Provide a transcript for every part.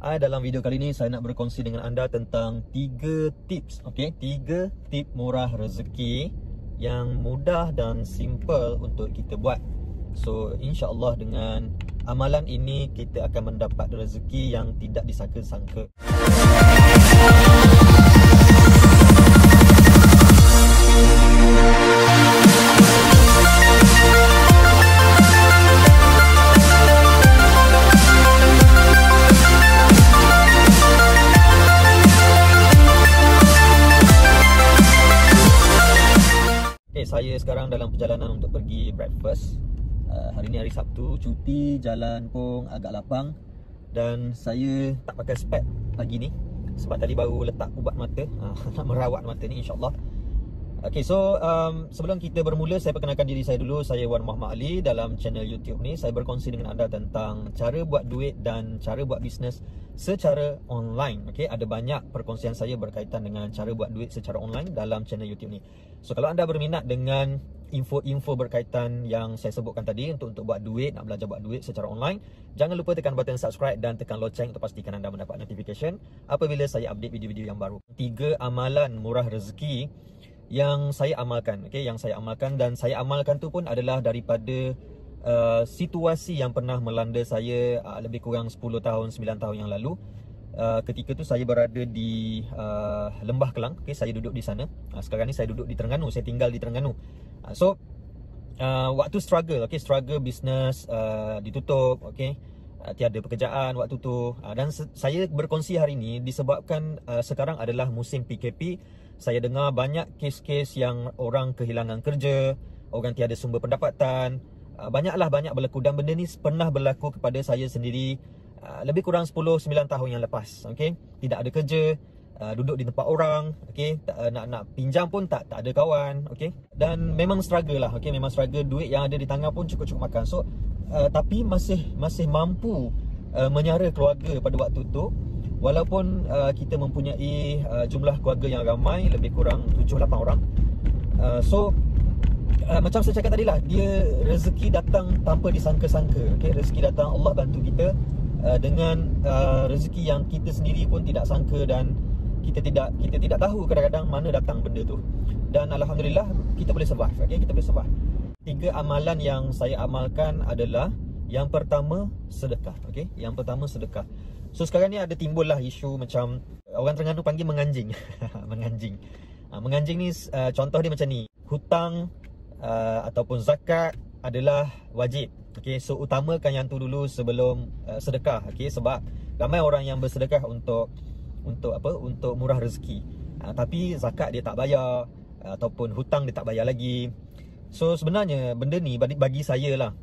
Dalam video kali ini saya nak berkongsi dengan anda tentang 3 tips, okey, 3 tip murah rezeki yang mudah dan simple untuk kita buat. So insya-Allah dengan amalan ini kita akan mendapat rezeki yang tidak disangka-sangka. Saya sekarang dalam perjalanan untuk pergi breakfast. Hari ni hari Sabtu, cuti, jalan pun agak lapang. Dan saya tak pakai spek pagi ni sebab tadi baru letak ubat mata. Nak merawat mata ni insyaAllah. Okay, so sebelum kita bermula, saya perkenalkan diri saya dulu. Saya Wan Muhammad Ali. Dalam channel YouTube ni saya berkongsi dengan anda tentang cara buat duit dan cara buat bisnes secara online. Okay, ada banyak perkongsian saya berkaitan dengan cara buat duit secara online dalam channel YouTube ni. So kalau anda berminat dengan info-info berkaitan yang saya sebutkan tadi untuk buat duit, nak belajar buat duit secara online, jangan lupa tekan button subscribe dan tekan loceng untuk pastikan anda mendapat notification apabila saya update video-video yang baru. 3 amalan murah rezeki yang saya amalkan, okay, yang saya amalkan, dan saya amalkan tu pun adalah daripada situasi yang pernah melanda saya lebih kurang 10 tahun, 9 tahun yang lalu. Ketika tu saya berada di Lembah Kelang, okay, saya duduk di sana. Sekarang ni saya duduk di Terengganu, saya tinggal di Terengganu. So waktu struggle, okay, struggle bisnes ditutup, okay, tiada pekerjaan waktu tu, dan saya berkongsi hari ni disebabkan sekarang adalah musim PKP. Saya dengar banyak kes-kes yang orang kehilangan kerja, orang tiada sumber pendapatan, banyak berlaku, dan benda ni pernah berlaku kepada saya sendiri lebih kurang 10-9 tahun yang lepas. Okay, tidak ada kerja, duduk di tempat orang, okay, nak pinjam pun tak ada kawan, okay, dan memang struggle lah, okay, memang struggle. Duit yang ada di tangan pun cukup makan. So tapi masih mampu menyara keluarga pada waktu tu. Walaupun kita mempunyai jumlah keluarga yang ramai, lebih kurang 7-8 orang. Macam saya cakap tadi lah, dia rezeki datang tanpa disangka-sangka. Okay, rezeki datang, Allah bantu kita dengan rezeki yang kita sendiri pun tidak sangka, dan kita tidak tahu kadang-kadang mana datang benda tu. Dan alhamdulillah kita boleh survive. Okay, kita boleh survive. 3 amalan yang saya amalkan adalah, yang pertama sedekah. Okay, yang pertama sedekah. So sekarang ni ada timbul lah isu macam orang Terengganu panggil menganjing. Menganjing ni contoh dia macam ni. Hutang ataupun zakat adalah wajib. Okay, so utamakan yang tu dulu sebelum sedekah. Okay, sebab ramai orang yang bersedekah untuk murah rezeki, tapi zakat dia tak bayar, ataupun hutang dia tak bayar lagi. So sebenarnya benda ni bagi saya lah,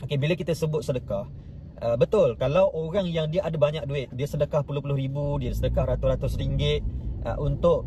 okay, bila kita sebut sedekah, betul, kalau orang yang dia ada banyak duit, dia sedekah puluh-puluh ribu, dia sedekah ratus-ratus ringgit untuk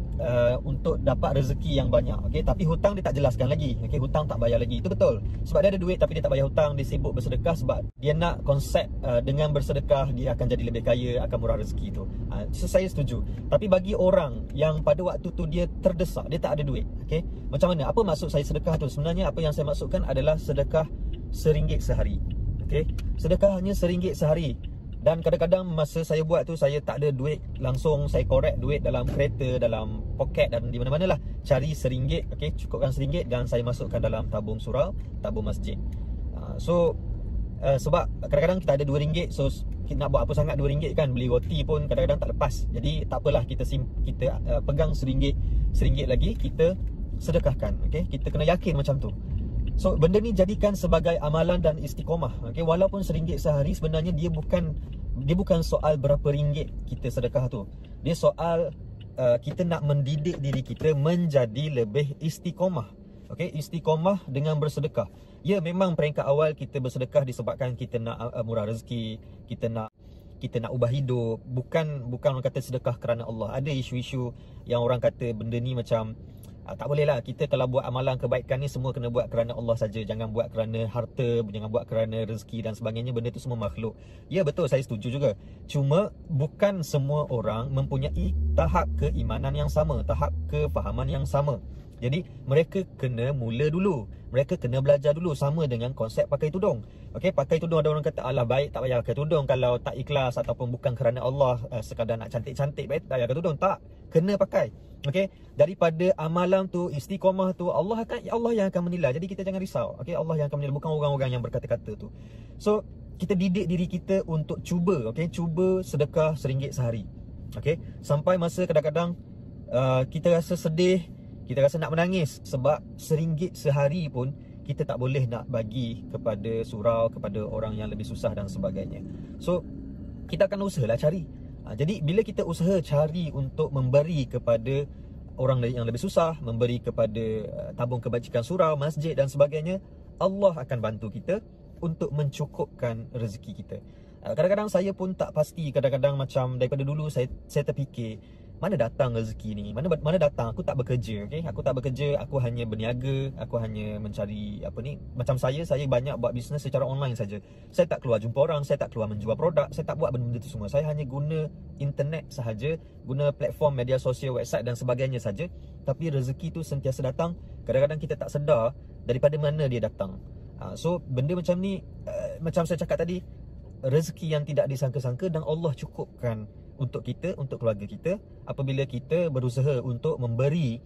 dapat rezeki yang banyak, okay, tapi hutang dia tak jelaskan lagi, okay, hutang tak bayar lagi. Itu betul, sebab dia ada duit tapi dia tak bayar hutang. Dia sibuk bersedekah sebab dia nak konsep dengan bersedekah dia akan jadi lebih kaya, akan murah rezeki tu. So saya setuju. Tapi bagi orang yang pada waktu tu dia terdesak, dia tak ada duit, okay, macam mana? Apa maksud saya sedekah tu? Sebenarnya apa yang saya maksudkan adalah sedekah RM1 sehari. Okay, sedekah hanya RM1 sehari. Dan kadang-kadang masa saya buat tu, saya tak ada duit langsung, saya korek duit dalam kereta, dalam poket dan di mana-mana lah. Cari RM1, okay, cukupkan RM1 dan saya masukkan dalam tabung surau, tabung masjid. Sebab kadang-kadang kita ada RM2, so kita nak buat apa sangat RM2 kan, beli roti pun kadang-kadang tak lepas. Jadi tak apalah, kita pegang RM1 lagi, kita sedekahkan. Okay, kita kena yakin macam tu. So benda ni jadikan sebagai amalan dan istiqomah. Okay, walaupun RM1 sehari, sebenarnya dia bukan soal berapa ringgit kita sedekah tu. Dia soal kita nak mendidik diri kita menjadi lebih istiqomah. Okay, istiqomah dengan bersedekah. Ya, memang peringkat awal kita bersedekah disebabkan kita nak murah rezeki, kita nak ubah hidup. Bukan orang kata sedekah kerana Allah. Ada isu-isu yang orang kata benda ni macam tak boleh lah. Kita kalau buat amalan kebaikan ni semua kena buat kerana Allah saja. Jangan buat kerana harta, jangan buat kerana rezeki dan sebagainya. Benda tu semua makhluk. Ya betul, saya setuju juga. Cuma bukan semua orang mempunyai tahap keimanan yang sama, tahap kefahaman yang sama. Jadi mereka kena mula dulu, mereka kena belajar dulu. Sama dengan konsep pakai tudung. Okey, pakai tudung, ada orang kata alah baik tak payah pakai tudung kalau tak ikhlas ataupun bukan kerana Allah, sekadar nak cantik-cantik, baik tak payah pakai tudung. Tak, kena pakai. Okey, daripada amalan tu, istiqamah tu, Allah yang akan menilai. Jadi kita jangan risau. Okey, Allah yang akan menilai, bukan orang-orang yang berkata-kata tu. So kita didik diri kita untuk cuba, okey, cuba sedekah RM1 sehari. Okey, sampai masa kadang-kadang kita rasa sedih, kita rasa nak menangis sebab RM1 sehari pun kita tak boleh nak bagi kepada surau, kepada orang yang lebih susah dan sebagainya. So kita akan usahalah cari. Jadi bila kita usaha cari untuk memberi kepada orang yang lebih susah, memberi kepada tabung kebajikan surau, masjid dan sebagainya, Allah akan bantu kita untuk mencukupkan rezeki kita. Kadang-kadang saya pun tak pasti, kadang-kadang macam daripada dulu saya terfikir, mana datang rezeki ni? Mana datang? Aku tak bekerja, okey? Aku tak bekerja, aku hanya berniaga, aku hanya mencari apa ni? Macam saya banyak buat bisnes secara online saja. Saya tak keluar jumpa orang, saya tak keluar menjual produk, saya tak buat benda-benda tu semua. Saya hanya guna internet sahaja, guna platform media sosial, website dan sebagainya saja. Tapi rezeki tu sentiasa datang. Kadang-kadang kita tak sedar daripada mana dia datang. So benda macam ni, macam saya cakap tadi, rezeki yang tidak disangka-sangka, dan Allah cukupkan untuk kita, untuk keluarga kita, apabila kita berusaha untuk memberi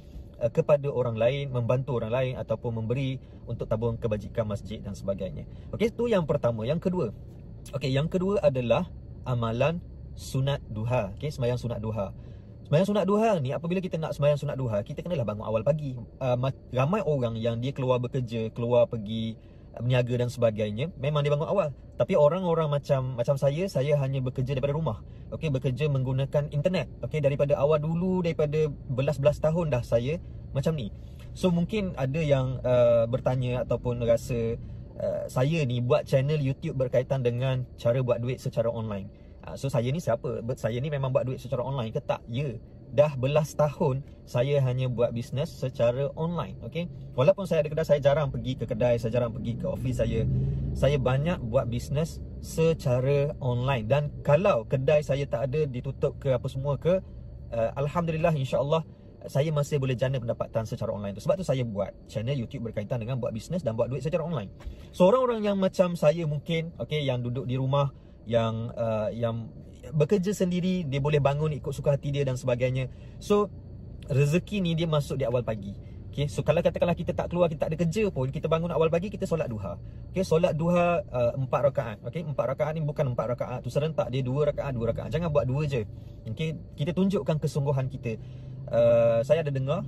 kepada orang lain, membantu orang lain, ataupun memberi untuk tabung kebajikan masjid dan sebagainya. Okey, itu yang pertama. Yang kedua, okey, yang kedua adalah amalan sunat duha. Okey, sembahyang sunat duha. Sembahyang sunat duha ni, apabila kita nak sembahyang sunat duha, kita kenalah bangun awal pagi. Ramai orang yang dia keluar bekerja, keluar pergi berniaga dan sebagainya, memang dia bangun awal. Tapi orang-orang macam saya hanya bekerja daripada rumah. Okey, bekerja menggunakan internet. Okey, daripada awal dulu, daripada belas-belas tahun dah saya macam ni. So mungkin ada yang bertanya ataupun rasa saya ni buat channel YouTube berkaitan dengan cara buat duit secara online. So saya ni siapa? Saya ni memang buat duit secara online ke tak? Ya. Dah belas tahun saya hanya buat bisnes secara online. Okey, walaupun saya ada kedai, saya jarang pergi ke kedai, saya jarang pergi ke office saya. Saya banyak buat bisnes secara online. Dan kalau kedai saya tak ada, ditutup ke apa semua ke, alhamdulillah, insya-Allah saya masih boleh jana pendapatan secara online tu. Sebab tu saya buat channel YouTube berkaitan dengan buat bisnes dan buat duit secara online. So orang-orang yang macam saya mungkin, okey, yang duduk di rumah, yang bekerja sendiri, dia boleh bangun ikut suka hati dia dan sebagainya. So rezeki ni dia masuk di awal pagi. Okay, so kalau katakanlah kita tak keluar, kita tak ada kerja pun, kita bangun awal pagi, kita solat duha. Okay, solat duha 4 rakaat. Okay, 4 rakaat ni bukan 4 rakaat tu serentak, dia 2 rakaat, 2 rakaat. Jangan buat 2 je. Okay, kita tunjukkan kesungguhan kita. Saya ada dengar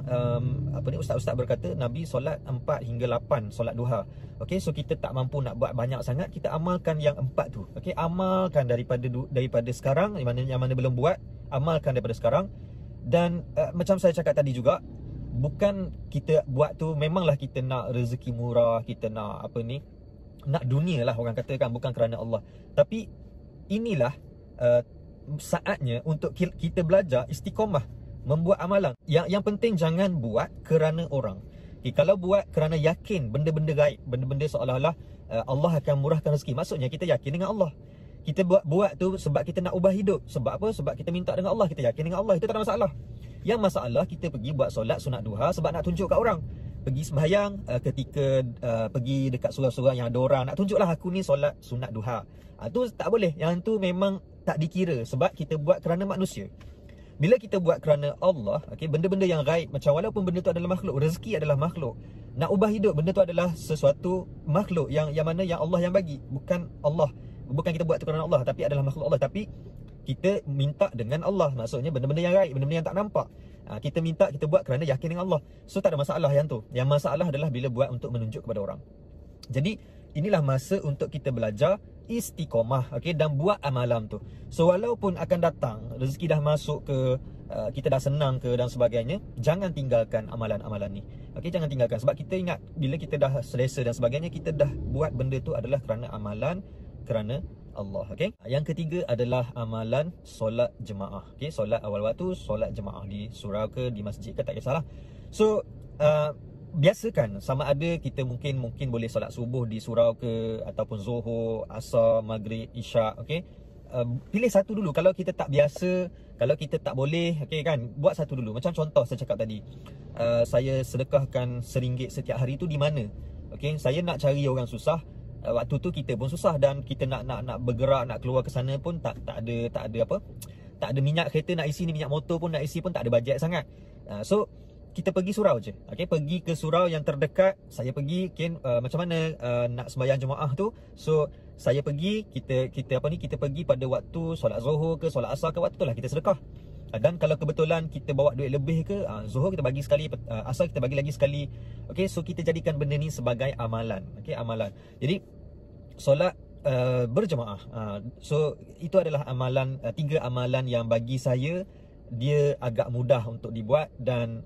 ustaz-ustaz berkata Nabi solat 4 hingga 8 solat duha. Okey, so kita tak mampu nak buat banyak sangat, kita amalkan yang 4 tu. Okey, amalkan daripada sekarang, yang mana belum buat, amalkan daripada sekarang. Dan macam saya cakap tadi juga, bukan kita buat tu memanglah kita nak rezeki murah, kita nak nak dunia lah orang katakan, bukan kerana Allah. Tapi inilah saatnya untuk kita belajar istiqamah membuat amalan. Yang penting jangan buat kerana orang. Okay, kalau buat kerana yakin benda-benda gaib, benda-benda seolah-olah Allah akan murahkan rezeki, maksudnya kita yakin dengan Allah. Kita buat tu sebab kita nak ubah hidup. Sebab apa? Sebab kita minta dengan Allah, kita yakin dengan Allah. Itu tak ada masalah. Yang masalah kita pergi buat solat sunat duha sebab nak tunjuk kat orang. Pergi sembahyang ketika pergi dekat surau-surau yang ada orang, nak tunjuklah aku ni solat sunat duha. Tu tak boleh. Yang tu memang tak dikira sebab kita buat kerana manusia. Bila kita buat kerana Allah, okay, benda-benda yang gaib, macam walaupun benda tu adalah makhluk, rezeki adalah makhluk, nak ubah hidup, benda tu adalah sesuatu makhluk yang mana yang Allah yang bagi, bukan Allah. Bukan kita buat tu kerana Allah, tapi adalah makhluk Allah. Tapi kita minta dengan Allah, maksudnya benda-benda yang gaib, benda-benda yang tak nampak, kita minta, kita buat kerana yakin dengan Allah. So tak ada masalah yang tu. Yang masalah adalah bila buat untuk menunjuk kepada orang. Jadi inilah masa untuk kita belajar istiqamah, okey, dan buat amalan tu. So walaupun akan datang rezeki dah masuk ke, kita dah senang ke dan sebagainya, jangan tinggalkan amalan-amalan ni. Okey, jangan tinggalkan sebab kita ingat bila kita dah selesa dan sebagainya, kita dah buat benda tu adalah kerana amalan, kerana Allah. Okey. Yang ketiga adalah amalan solat jemaah. Okey, solat awal waktu, solat jemaah di surau ke di masjid ke, tak kisahlah. So biasakan sama ada kita mungkin boleh solat subuh di surau ke, ataupun zuhur, asar, maghrib, isyak. Okey, pilih satu dulu. Kalau kita tak biasa, kalau kita tak boleh, okey kan, buat satu dulu. Macam contoh saya cakap tadi, saya sedekahkan RM1 setiap hari tu di mana. Okey, saya nak cari orang susah, waktu tu kita pun susah, dan kita nak bergerak, nak keluar ke sana pun tak ada apa, tak ada minyak kereta nak isi ni, minyak motor pun nak isi pun tak ada bajet sangat. So kita pergi surau je. Okey, pergi ke surau yang terdekat. Saya pergi, macam mana nak sembahyang jemaah tu. So saya pergi, kita pergi pada waktu solat Zuhur ke solat Asar ke, waktu tu lah kita sedekah. Dan kalau kebetulan kita bawa duit lebih ke, Zuhur kita bagi sekali, Asar kita bagi lagi sekali. Okey, so kita jadikan benda ni sebagai amalan. Okey, amalan. Jadi solat berjemaah. So itu adalah amalan, 3 amalan yang bagi saya dia agak mudah untuk dibuat dan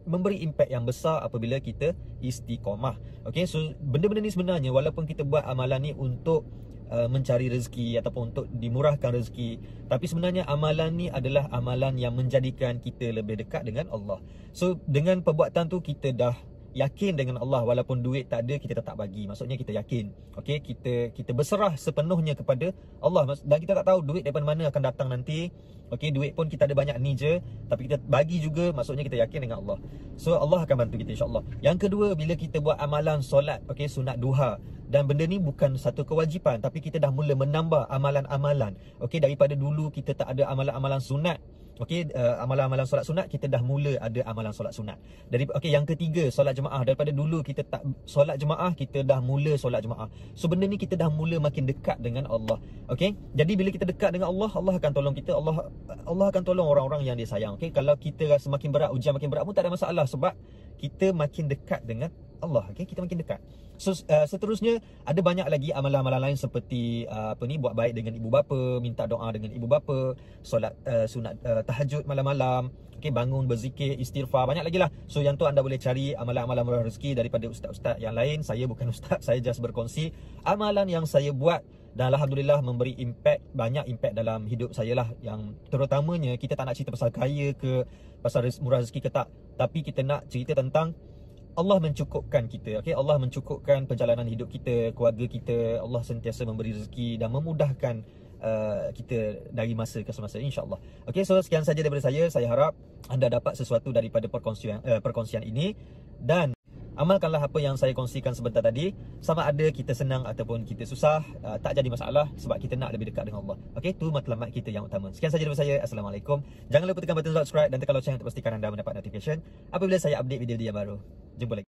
memberi impak yang besar apabila kita istiqamah. Okey, so benda-benda ni sebenarnya walaupun kita buat amalan ni untuk mencari rezeki ataupun untuk dimurahkan rezeki, tapi sebenarnya amalan ni adalah amalan yang menjadikan kita lebih dekat dengan Allah. So dengan perbuatan tu kita dah yakin dengan Allah, walaupun duit tak ada kita tetap bagi. Maksudnya kita yakin. Okey, kita berserah sepenuhnya kepada Allah, dan kita tak tahu duit daripada mana akan datang nanti. Okey, duit pun kita ada banyak ni je, tapi kita bagi juga, maksudnya kita yakin dengan Allah. So Allah akan bantu kita insya-Allah. Yang kedua, bila kita buat amalan solat, okey, sunat duha, dan benda ni bukan satu kewajipan, tapi kita dah mula menambah amalan-amalan. Okey, daripada dulu kita tak ada amalan-amalan sunat. Okey, amalan-amalan solat sunat, kita dah mula ada amalan solat sunat. Okey, yang ketiga, solat jemaah. Daripada dulu kita tak solat jemaah, kita dah mula solat jemaah. So benda ni kita dah mula makin dekat dengan Allah. Okey, jadi bila kita dekat dengan Allah, Allah akan tolong kita. Allah akan tolong orang-orang yang dia sayang. Okey, kalau kita rasa makin berat, ujian makin berat pun tak ada masalah, sebab kita makin dekat dengan Allah. Okey, kita makin dekat. So seterusnya ada banyak lagi amalan-amalan lain seperti buat baik dengan ibu bapa, minta doa dengan ibu bapa, solat sunat tahajud malam-malam, okey, bangun berzikir, istighfar, banyak lagi lah. So yang tu anda boleh cari amalan-amalan murah rezeki daripada ustaz-ustaz yang lain. Saya bukan ustaz, saya just berkongsi amalan yang saya buat, dan alhamdulillah memberi banyak impact dalam hidup saya lah. Yang terutamanya kita tak nak cerita pasal kaya ke, pasal murah rezeki ke tak, tapi kita nak cerita tentang Allah mencukupkan kita. Okay? Allah mencukupkan perjalanan hidup kita, keluarga kita. Allah sentiasa memberi rezeki dan memudahkan kita dari masa ke semasa, insya-Allah. Okay, so sekian saja daripada saya. Saya harap anda dapat sesuatu daripada perkongsian ini, dan amalkanlah apa yang saya kongsikan sebentar tadi. Sama ada kita senang ataupun kita susah, tak jadi masalah, sebab kita nak lebih dekat dengan Allah. Okey, tu matlamat kita yang utama. Sekian saja daripada saya. Assalamualaikum. Jangan lupa tekan button subscribe dan tekan lonceng untuk pastikan anda mendapat notification apabila saya update video-video yang baru. Jumpa lagi.